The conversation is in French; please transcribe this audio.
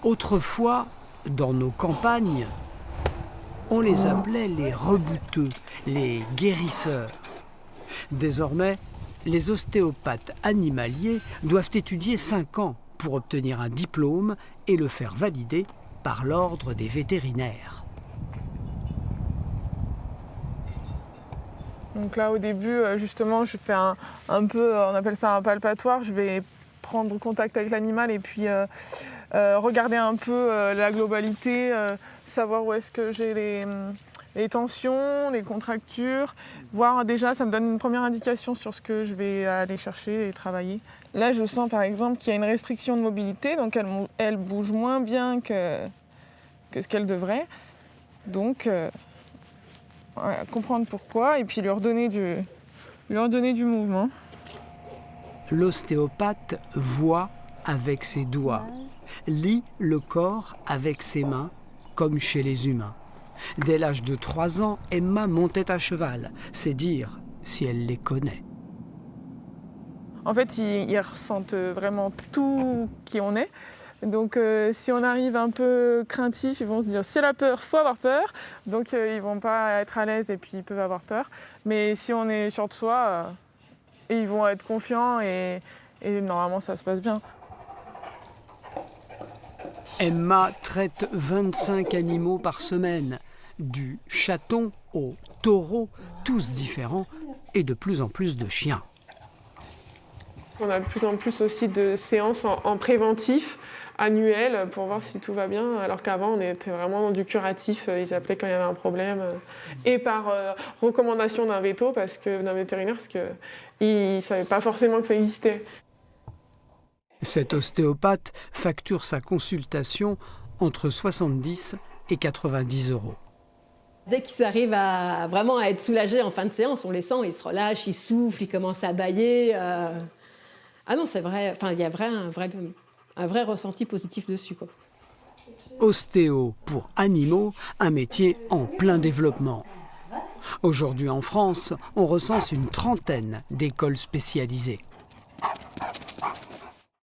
Autrefois, dans nos campagnes, on les appelait les rebouteux, les guérisseurs. Désormais, les ostéopathes animaliers doivent étudier 5 ans pour obtenir un diplôme et le faire valider par l'ordre des vétérinaires. Donc là, au début, justement, je fais un peu, on appelle ça un palpatoire. Je vais prendre contact avec l'animal et puis regarder un peu la globalité, savoir où est-ce que j'ai les tensions, les contractures. Voir déjà, ça me donne une première indication sur ce que je vais aller chercher et travailler. Là, je sens par exemple qu'il y a une restriction de mobilité, donc elle bouge moins bien que ce qu'elle devrait. Donc, voilà, comprendre pourquoi et puis lui redonner du mouvement. L'ostéopathe voit avec ses doigts, lit le corps avec ses mains, comme chez les humains. Dès l'âge de 3 ans, Emma montait à cheval. C'est dire si elle les connaît. En fait, ils ressentent vraiment tout qui on est. Donc si on arrive un peu craintif, ils vont se dire si elle a peur, il faut avoir peur. Donc ils vont pas être à l'aise et puis ils peuvent avoir peur. Mais si on est sûr de soi, ils vont être confiants et normalement ça se passe bien. Emma traite 25 animaux par semaine, du chaton au taureau, tous différents, et de plus en plus de chiens. On a de plus en plus aussi de séances en préventif, annuelles, pour voir si tout va bien, alors qu'avant on était vraiment dans du curatif, ils appelaient quand il y avait un problème, et par recommandation d'un véto, d'un vétérinaire, parce qu'ils ne savaient pas forcément que ça existait. Cet ostéopathe facture sa consultation entre 70 et 90 €. Dès qu'ils arrivent à vraiment à être soulagés en fin de séance, on les sent, ils se relâchent, ils soufflent, ils commencent à bâiller. Ah non, c'est vrai, enfin, il y a un vrai ressenti positif dessus, quoi. Ostéo pour animaux, un métier en plein développement. Aujourd'hui en France, on recense une 30aine d'écoles spécialisées.